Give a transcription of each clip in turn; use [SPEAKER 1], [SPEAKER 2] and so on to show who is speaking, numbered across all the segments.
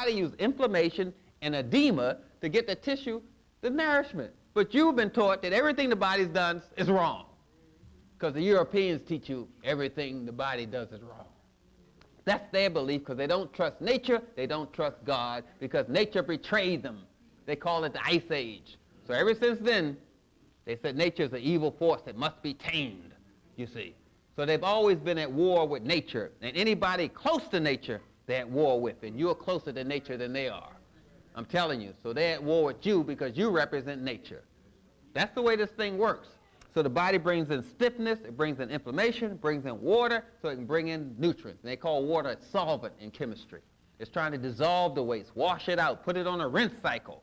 [SPEAKER 1] body uses inflammation and edema to get the tissue the nourishment. But you've been taught that everything the body's done is wrong. Because the Europeans teach you everything the body does is wrong. That's their belief because they don't trust nature, they don't trust God, because nature betrayed them. They call it the Ice Age. So ever since then, they said nature is an evil force that must be tamed, you see. So they've always been at war with nature. And anybody close to nature, they're at war with. And you're closer to nature than they are. I'm telling you. So they're at war with you because you represent nature. That's the way this thing works. So the body brings in stiffness, it brings in inflammation, it brings in water, so it can bring in nutrients. And they call water a solvent in chemistry. It's trying to dissolve the waste, wash it out, put it on a rinse cycle.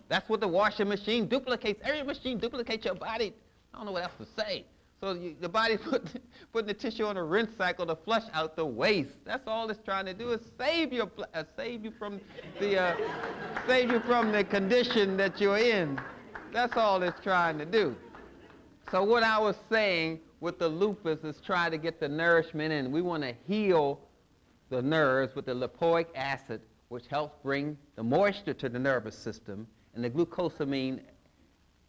[SPEAKER 1] That's what the washing machine duplicates. Every machine duplicates your body. I don't know what else to say. So the body putting the tissue on a rinse cycle to flush out the waste. That's all it's trying to do is save you from the condition that you're in. That's all it's trying to do. So what I was saying with the lupus is try to get the nourishment in. We want to heal the nerves with the lipoic acid, which helps bring the moisture to the nervous system, and the glucosamine,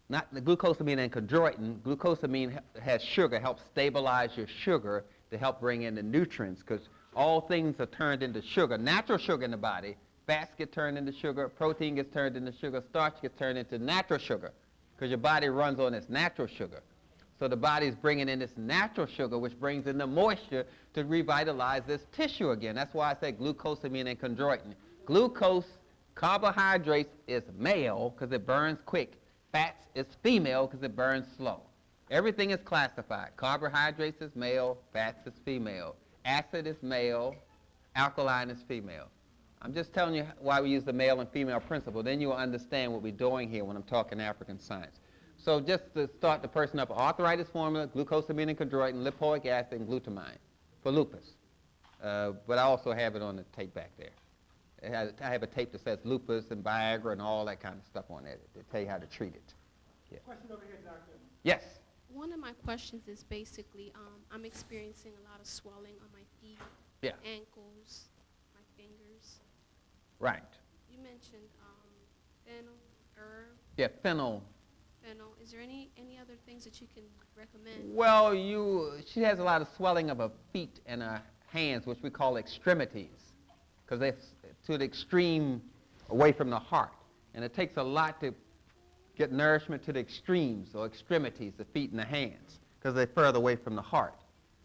[SPEAKER 1] not the glucosamine and chondroitin. Glucosamine has sugar, helps stabilize your sugar to help bring in the nutrients, because all things are turned into sugar, natural sugar in the body. Fats get turned into sugar, protein gets turned into sugar, starch gets turned into natural sugar, because your body runs on this natural sugar. So the body's bringing in this natural sugar, which brings in the moisture to revitalize this tissue again. That's why I say glucosamine and chondroitin. Glucose, carbohydrates is male because it burns quick. Fats is female because it burns slow. Everything is classified. Carbohydrates is male, fats is female. Acid is male, alkaline is female. I'm just telling you why we use the male and female principle. Then you will understand what we're doing here when I'm talking African science. So just to start the person up, arthritis formula, glucosamine and chondroitin, lipoic acid, and glutamine for lupus. But I also have it on the tape back there. I have a tape that says lupus and Viagra and all that kind of stuff on it to tell you how to treat it. Yeah.
[SPEAKER 2] Question over here, doctor.
[SPEAKER 1] Yes.
[SPEAKER 3] One of my questions is basically, I'm experiencing a lot of swelling on my feet,
[SPEAKER 1] Yeah.
[SPEAKER 3] ankles, my fingers.
[SPEAKER 1] Right.
[SPEAKER 3] You mentioned fennel, herb.
[SPEAKER 1] Yeah, fennel.
[SPEAKER 3] Fennel. Is there any other things that you can recommend?
[SPEAKER 1] Well, she has a lot of swelling of her feet and her hands, which we call extremities, because they're to the extreme away from the heart. And it takes a lot to get nourishment to the extremes or extremities, the feet and the hands, because they're further away from the heart.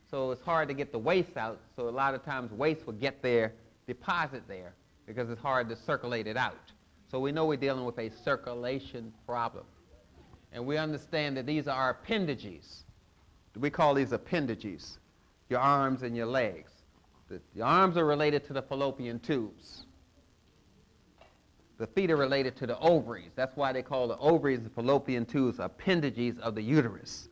[SPEAKER 1] So it's hard to get the waste out, so a lot of times waste will get there, deposit there, because it's hard to circulate it out. So we know we're dealing with a circulation problem. And we understand that these are our appendages. We call these appendages, your arms and your legs. The arms are related to the fallopian tubes. The feet are related to the ovaries. That's why they call the ovaries and fallopian tubes appendages of the uterus.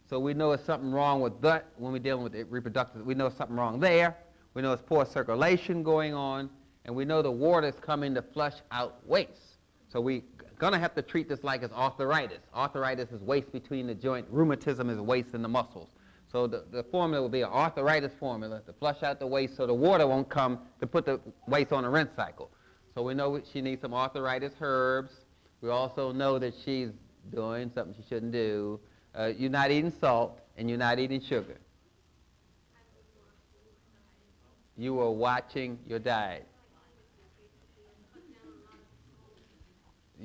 [SPEAKER 1] So we know there's something wrong with that when we're dealing with the reproductive. We know something wrong there. We know there's poor circulation going on. And we know the water is coming to flush out waste. So we're going to have to treat this like it's arthritis. Arthritis is waste between the joint. Rheumatism is waste in the muscles. So the formula will be an arthritis formula to flush out the waste so the water won't come to put the waste on a rinse cycle. So we know she needs some arthritis herbs. We also know that she's doing something she shouldn't do. You're not eating salt and you're not eating sugar. You are watching your diet.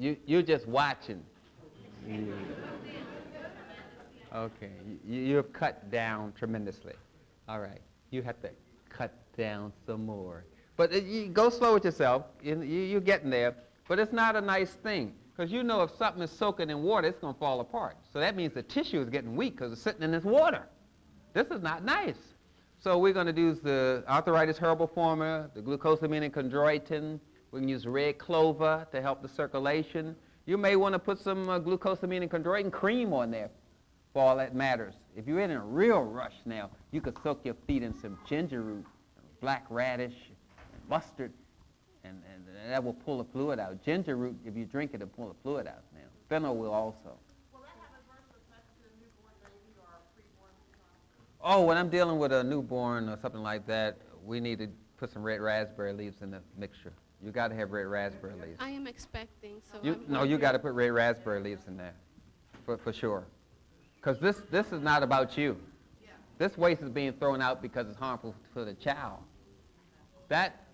[SPEAKER 1] You're just watching. Okay, you've cut down tremendously. All right, you have to cut down some more. But you go slow with yourself. You're getting there. But it's not a nice thing, because you know if something is soaking in water, it's going to fall apart. So that means the tissue is getting weak because it's sitting in this water. This is not nice. So we're going to use the arthritis herbal formula, the glucosamine and chondroitin. We can use red clover to help the circulation. You may want to put some glucosamine and chondroitin cream on there for all that matters. If you're in a real rush now, you could soak your feet in some ginger root, black radish, and mustard, and that will pull the fluid out. Ginger root, if you drink it, it'll pull the fluid out now. Fennel will also.
[SPEAKER 2] Will that have adverse effects in a newborn baby or a preborn child?
[SPEAKER 1] Oh, when I'm dealing with a newborn or something like that, we need to put some red raspberry leaves in the mixture. You got to have red raspberry leaves.
[SPEAKER 3] I am expecting, so
[SPEAKER 1] You,
[SPEAKER 3] I'm
[SPEAKER 1] no, you
[SPEAKER 3] wondering-
[SPEAKER 1] got to put red raspberry leaves in there, for sure. Because this is not about you. This waste is being thrown out because it's harmful for the child.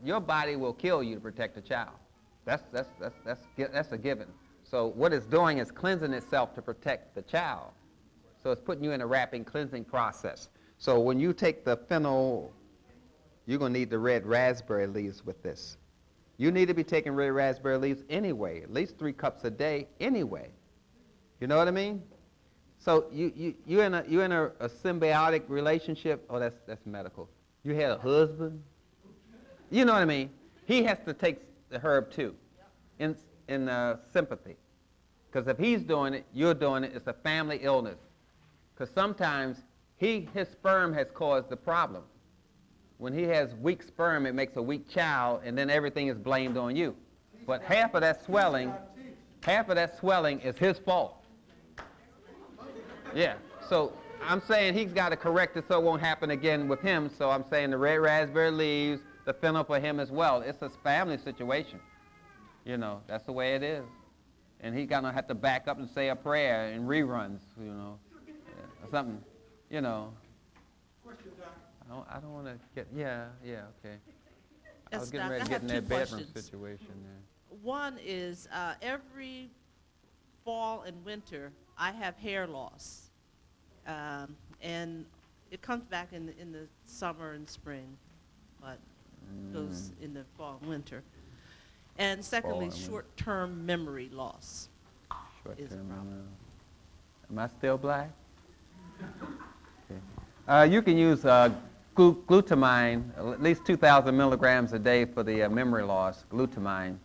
[SPEAKER 1] Your body will kill you to protect the child. That's a given. So what it's doing is cleansing itself to protect the child. So it's putting you in a wrapping, cleansing process. So when you take the phenol, you're going to need the red raspberry leaves with this. You need to be taking red raspberry leaves anyway, at least 3 cups a day anyway. You know what I mean? So you're in a symbiotic relationship. Oh, that's medical. You had a husband. You know what I mean? He has to take the herb too, in sympathy. Because if he's doing it, you're doing it. It's a family illness. Because sometimes his sperm has caused the problem. When he has weak sperm, it makes a weak child, and then everything is blamed on you. But half of that swelling is his fault. Yeah. So I'm saying he's got to correct it so it won't happen again with him. So I'm saying the red raspberry leaves, the phenol for him as well. It's a family situation. You know, that's the way it is. And he's going to have to back up and say a prayer in reruns, you know, or something, you know. I don't want to get, okay. I was getting ready to get in that bedroom situation there.
[SPEAKER 2] One is every fall and winter, I have hair loss. And it comes back in the summer and spring, but goes in the fall and winter. And secondly, short-term memory loss is a problem.
[SPEAKER 1] Am I still black? Okay. You can use glutamine, at least 2,000 milligrams a day for the memory loss, glutamine.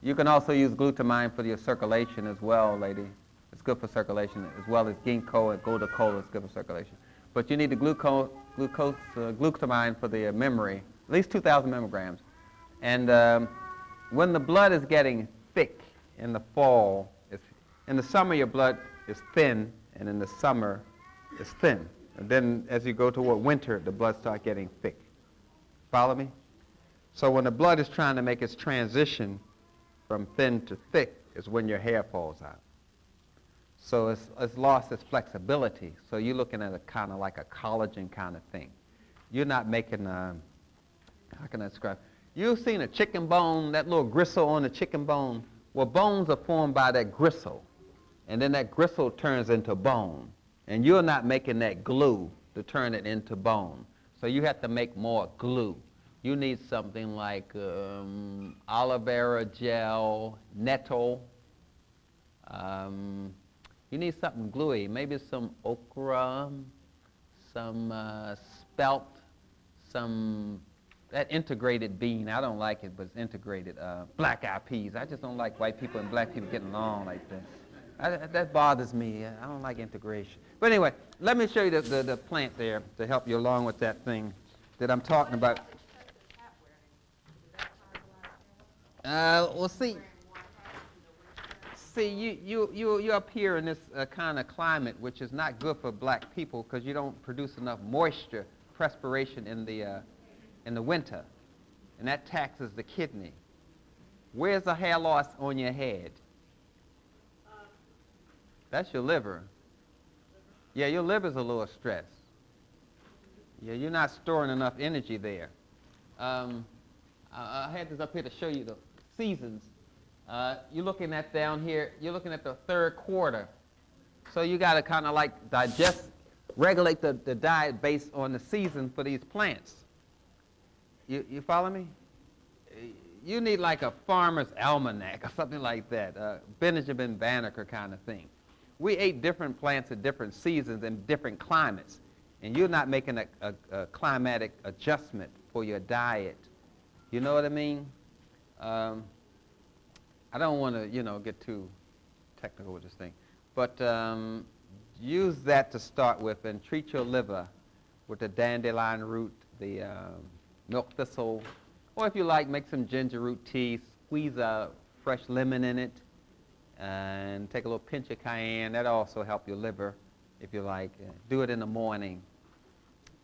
[SPEAKER 1] You can also use glutamine for your circulation as well, lady. It's good for circulation, as well as ginkgo and gotu-kola is good for circulation. But you need the glutamine for the memory, at least 2,000 milligrams. And when the blood is getting thick in the fall, in the summer your blood is thin, and in the summer it's thin. And then as you go toward winter, the blood starts getting thick. Follow me? So when the blood is trying to make its transition from thin to thick is when your hair falls out. So it's lost its flexibility. So you're looking at a kind of like a collagen kind of thing. You're not making, how can I describe? You've seen a chicken bone, that little gristle on the chicken bone? Well, bones are formed by that gristle. And then that gristle turns into bone. And you're not making that glue to turn it into bone. So you have to make more glue. You need something like aloe vera gel, nettle. You need something gluey, maybe some okra, some spelt, that integrated bean. I don't like it, but it's integrated. Black-eyed peas. I just don't like white people and black people getting along like that. That bothers me. I don't like integration. But anyway, let me show you the plant there to help you along with that thing that I'm talking about. Well, see, you're up here in this kind of climate, which is not good for black people because you don't produce enough moisture, perspiration in the winter, and that taxes the kidney. Where's the hair loss on your head? That's your liver. Yeah, your liver's a little stressed. Yeah, you're not storing enough energy there. I had this up here to show you the seasons. You're looking at down here, you're looking at the third quarter. So you got to kind of like regulate the diet based on the season for these plants. You follow me? You need like a farmer's almanac or something like that, Benjamin Banneker kind of thing. We ate different plants at different seasons and different climates, and you're not making a climatic adjustment for your diet. You know what I mean? I don't want to, get too technical with this thing, but use that to start with and treat your liver with the dandelion root, the milk thistle, or if you like, make some ginger root tea, squeeze a fresh lemon in it, and take a little pinch of cayenne. That'll also help your liver, if you like. Do it in the morning.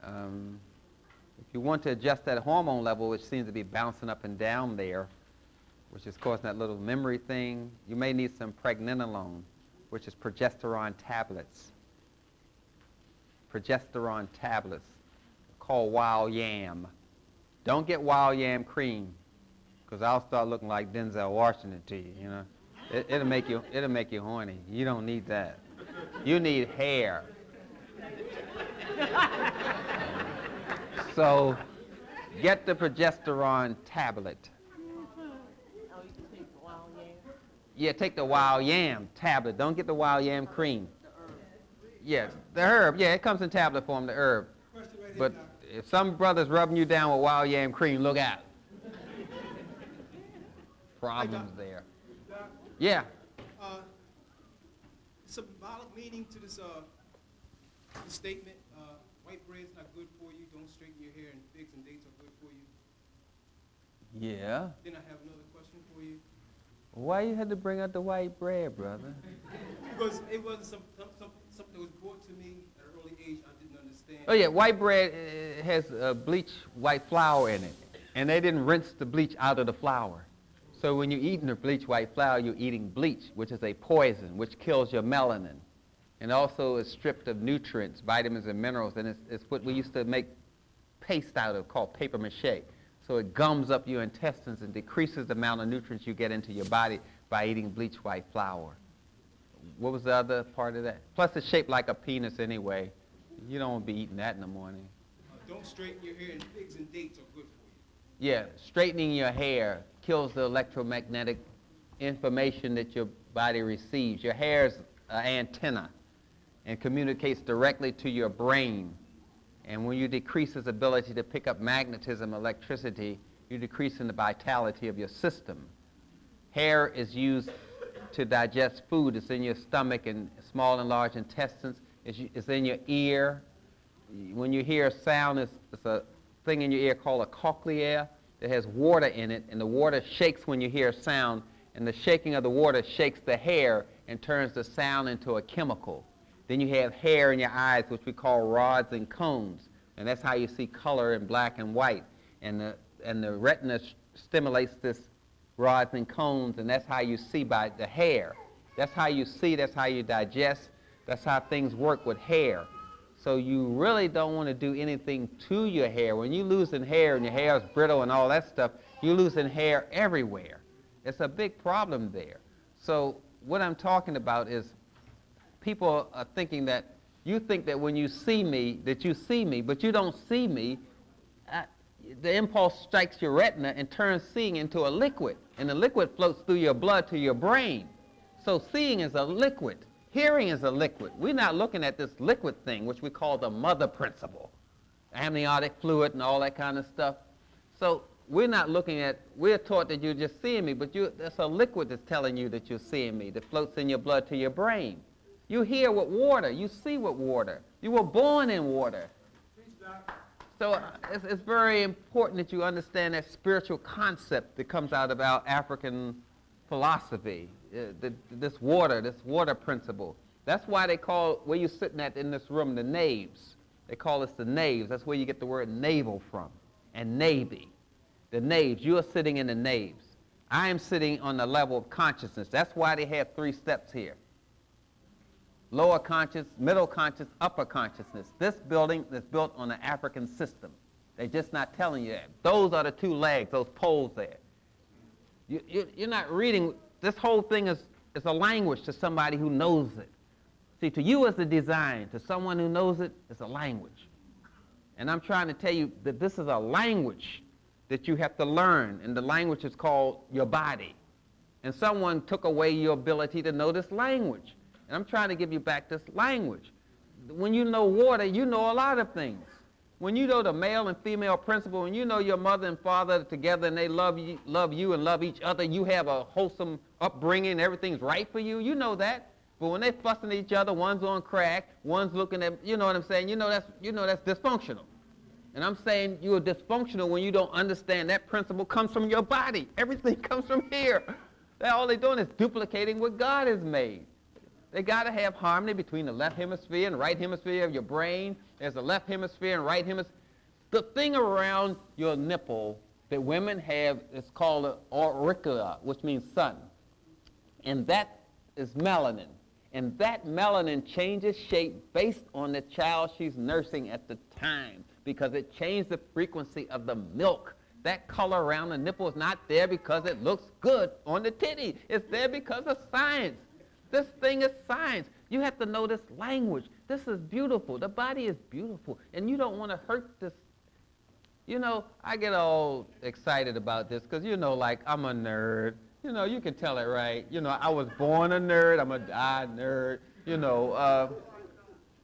[SPEAKER 1] If you want to adjust that hormone level, which seems to be bouncing up and down there, which is causing that little memory thing. You may need some pregnenolone, which is progesterone tablets. Progesterone tablets called wild yam. Don't get wild yam cream, because I'll start looking like Denzel Washington to you, you know. It'll make you horny. You don't need that. You need hair. So get the progesterone tablet.
[SPEAKER 2] Oh, you can take the wild yam?
[SPEAKER 1] Yeah, take the wild yam tablet. Don't get the wild yam cream.
[SPEAKER 2] The herb.
[SPEAKER 1] Yes, the herb. Yeah, it comes in tablet form, the herb. But if some brother's rubbing you down with wild yam cream, look out. Problems there.
[SPEAKER 4] Doc,
[SPEAKER 1] Yeah.
[SPEAKER 4] symbolic meaning to this statement, white bread's not good for you, don't straighten your hair, and figs and dates are good for you.
[SPEAKER 1] Yeah.
[SPEAKER 4] Then I have another question for you.
[SPEAKER 1] Why you had to bring out the white bread, brother?
[SPEAKER 4] Because it wasn't something that was brought to me at an early age I didn't understand.
[SPEAKER 1] Oh yeah, white bread has bleached white flour in it, and they didn't rinse the bleach out of the flour. So when you're eating the bleached white flour, you're eating bleach, which is a poison, which kills your melanin, and also is stripped of nutrients, vitamins, and minerals, and it's what we used to make paste out of called paper mache. So it gums up your intestines and decreases the amount of nutrients you get into your body by eating bleached white flour. What was the other part of that? Plus it's shaped like a penis anyway. You don't want to be eating that in the morning.
[SPEAKER 4] Don't straighten your hair, and figs and dates are good for you.
[SPEAKER 1] Yeah, straightening your hair kills the electromagnetic information that your body receives. Your hair is an antenna and communicates directly to your brain. And when you decrease its ability to pick up magnetism, electricity, you're decreasing the vitality of your system. Hair is used to digest food. It's in your stomach and small and large intestines. It's in your ear. When you hear a sound, it's a thing in your ear called a cochlea that has water in it, and the water shakes when you hear a sound, and the shaking of the water shakes the hair and turns the sound into a chemical. Then you have hair in your eyes, which we call rods and cones, and that's how you see color in black and white. And the retina stimulates this rods and cones, and that's how you see by the hair. That's how you see, that's how you digest, that's how things work with hair. So you really don't want to do anything to your hair. When you're losing hair and your hair is brittle and all that stuff, you're losing hair everywhere. It's a big problem there. So what I'm talking about is people are thinking that you think that when you see me, that you see me, but you don't see me. The impulse strikes your retina and turns seeing into a liquid, and the liquid floats through your blood to your brain. So seeing is a liquid. Hearing is a liquid. We're not looking at this liquid thing, which we call the mother principle, amniotic fluid and all that kind of stuff. So we're not looking at, we're taught that you're just seeing me, but there's a liquid that's telling you that you're seeing me, that floats in your blood to your brain. You hear with water. You see with water. You were born in water. So it's very important that you understand that spiritual concept that comes out of our African philosophy, this water principle. That's why they call where you're sitting at in this room the naves. They call us the naves. That's where you get the word navel from, and navy. The naves. You are sitting in the naves. I am sitting on the level of consciousness. That's why they have 3 steps here. Lower conscious, middle conscious, upper consciousness. This building is built on an African system. They're just not telling you that. Those are the 2 legs, those poles there. You're not reading. This whole thing is a language to somebody who knows it. See, to you it's a design. To someone who knows it, it's a language. And I'm trying to tell you that this is a language that you have to learn, and the language is called your body. And someone took away your ability to know this language. And I'm trying to give you back this language. When you know water, you know a lot of things. When you know the male and female principle, when you know your mother and father together and they love you and love each other, you have a wholesome upbringing, everything's right for you, you know that. But when they're fussing at each other, one's on crack, one's looking at, you know what I'm saying, you know that's dysfunctional. And I'm saying you're dysfunctional when you don't understand that principle comes from your body. Everything comes from here. All they're doing is duplicating what God has made. They got to have harmony between the left hemisphere and right hemisphere of your brain. There's a left hemisphere and right hemisphere. The thing around your nipple that women have, it's called an auricula, which means sun. And that is melanin. And that melanin changes shape based on the child she's nursing at the time, because it changed the frequency of the milk. That color around the nipple is not there because it looks good on the titty. It's there because of science. This thing is science. You have to know this language. This is beautiful. The body is beautiful. And you don't want to hurt this. You know, I get all excited about this because, you know, like, I'm a nerd. You know, you can tell it, right? You know, I was born a nerd. I'm a die nerd. You know,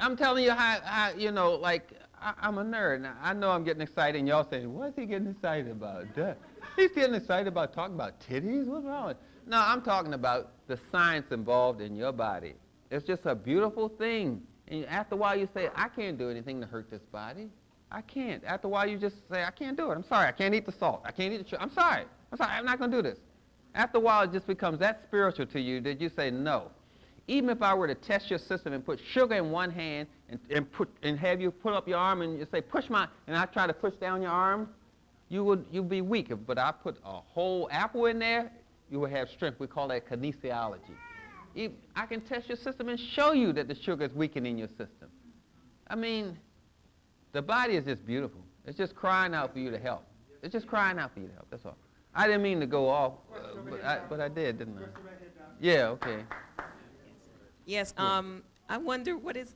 [SPEAKER 1] I'm telling you how you know, like, I'm a nerd. Now, I know I'm getting excited, and y'all saying, what's he getting excited about? Duh. He's getting excited about talking about titties? What's wrong? No, I'm talking about the science involved in your body. It's just a beautiful thing. And after a while, you say, I can't do anything to hurt this body. I can't. After a while, you just say, I can't do it. I'm sorry. I can't eat the salt. I can't eat the sugar. I'm sorry. I'm not going to do this. After a while, it just becomes that spiritual to you that you say, no. Even if I were to test your system and put sugar in one hand and have you put up your arm and you say, push my, and I try to push down your arm, you'd be weak. But I put a whole apple in there, you will have strength. We call that kinesiology. I can test your system and show you that the sugar is weakening your system. I mean, the body is just beautiful. It's just crying out for you to help. It's just crying out for you to help, that's all. I didn't mean to go off, but I did, didn't I? Yeah, okay.
[SPEAKER 5] Yes, I wonder what is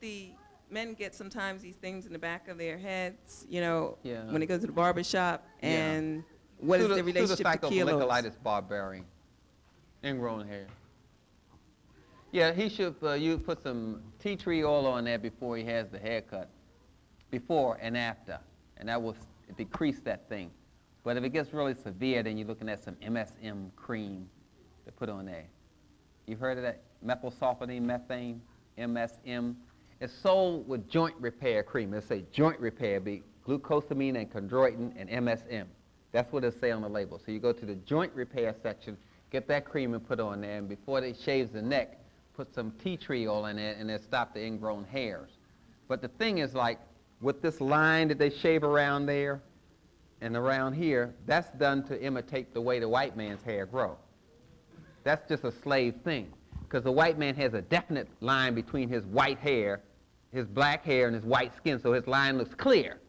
[SPEAKER 5] men get sometimes these things in the back of their heads, you know, when they go to the barber shop, and what is the relationship to kilos?
[SPEAKER 1] Pseudocyclitis barbari, ingrown hair. Yeah, he should, you put some tea tree oil on there before he has the haircut, before and after, and that will decrease that thing. But if it gets really severe, then you're looking at some MSM cream to put on there. You've heard of that? Methylsulfonine methane, MSM. It's sold with joint repair cream. It'll say joint repair, be glucosamine and chondroitin and MSM. That's what it'll say on the label. So you go to the joint repair section, get that cream and put on there, and before they shave the neck, put some tea tree oil in it, and it'll stop the ingrown hairs. But the thing is, like, with this line that they shave around there and around here, that's done to imitate the way the white man's hair grow. That's just a slave thing, because the white man has a definite line between his white hair, his black hair, and his white skin, so his line looks clear.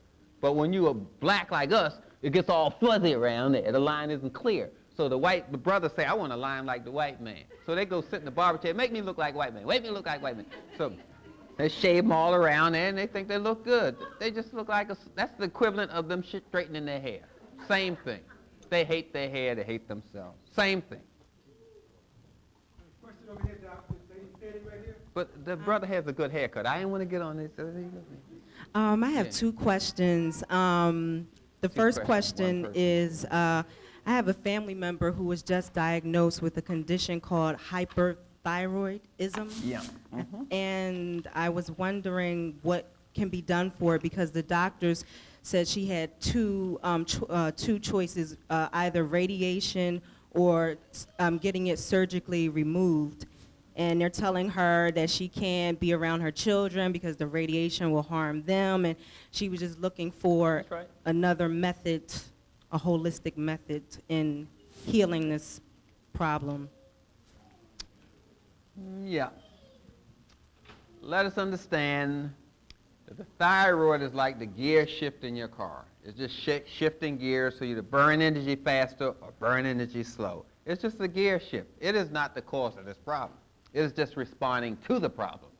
[SPEAKER 1] But when you are black like us, it gets all fuzzy around there. The line isn't clear. So the brothers say, I want a line like the white man. So they go sit in the barber chair, make me look like white man, make me look like white man. So they shave them all around there, and they think they look good. They just look like that's the equivalent of them straightening their hair. Same thing. They hate their hair, they hate themselves. Same thing.
[SPEAKER 4] Question over here, doctor. Standing right here.
[SPEAKER 1] But the brother has a good haircut. I didn't want to get on this.
[SPEAKER 6] I have two questions. The first question is, I have a family member who was just diagnosed with a condition called hyperthyroidism.
[SPEAKER 1] Yeah.
[SPEAKER 6] And I was wondering what can be done for it, because the doctors said she had two choices, either radiation or getting it surgically removed. And they're telling her that she can't be around her children because the radiation will harm them. And she was just looking for another method, a holistic method in healing this problem.
[SPEAKER 1] Yeah. Let us understand that the thyroid is like the gear shift in your car. It's just shifting gears so you to burn energy faster or burn energy slow. It's just a gear shift. It is not the cause of this problem. It is just responding to the problem.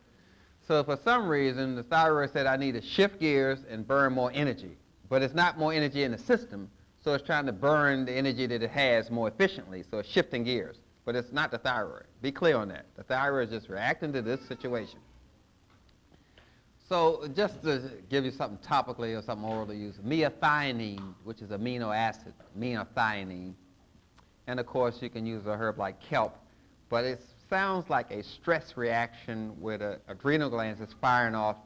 [SPEAKER 1] So for some reason, the thyroid said, I need to shift gears and burn more energy. But it's not more energy in the system, so it's trying to burn the energy that it has more efficiently, so it's shifting gears. But it's not the thyroid. Be clear on that. The thyroid is just reacting to this situation. So just to give you something topically or something oral to use, methionine, which is amino acid, methionine. And of course, you can use a herb like kelp, but it sounds like a stress reaction where the adrenal glands is firing off,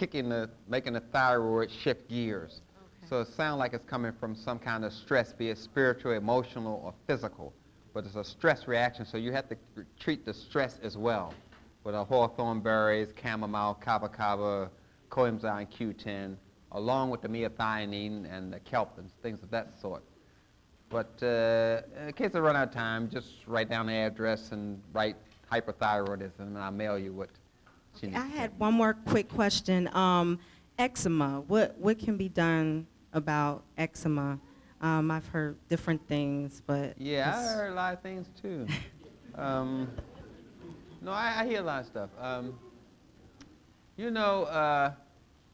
[SPEAKER 1] making the thyroid shift gears. Okay. So it sounds like it's coming from some kind of stress, be it spiritual, emotional, or physical. But it's a stress reaction, so you have to treat the stress as well with the hawthorn berries, chamomile, kava kava, coenzyme Q10, along with the methionine and the kelp and things of that sort. But in case I run out of time, just write down the address and write hyperthyroidism, and I'll mail you what she needs.
[SPEAKER 6] I had one more quick question. Eczema, what can be done about eczema? I've heard different things, but...
[SPEAKER 1] Yeah, I heard a lot of things, too. No, I hear a lot of stuff. You know,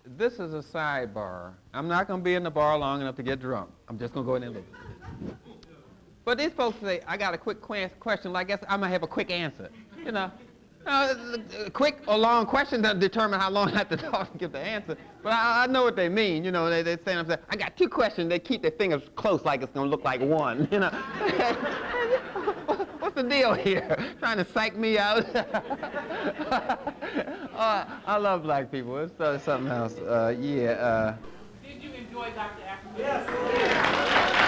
[SPEAKER 1] this is a sidebar. I'm not going to be in the bar long enough to get drunk. I'm just going to go in there and look. But these folks say, I got a quick question. Well, I guess I'm going to have a quick answer. You know, a quick or long question doesn't determine how long I have to talk to get the answer. But I know what they mean. You know, they say, I got two questions. They keep their fingers close like it's going to look like one. You know, what's the deal here? Trying to psych me out? I love black people. It's something else. Yeah.
[SPEAKER 7] Did you enjoy Dr. Afrika? Yes.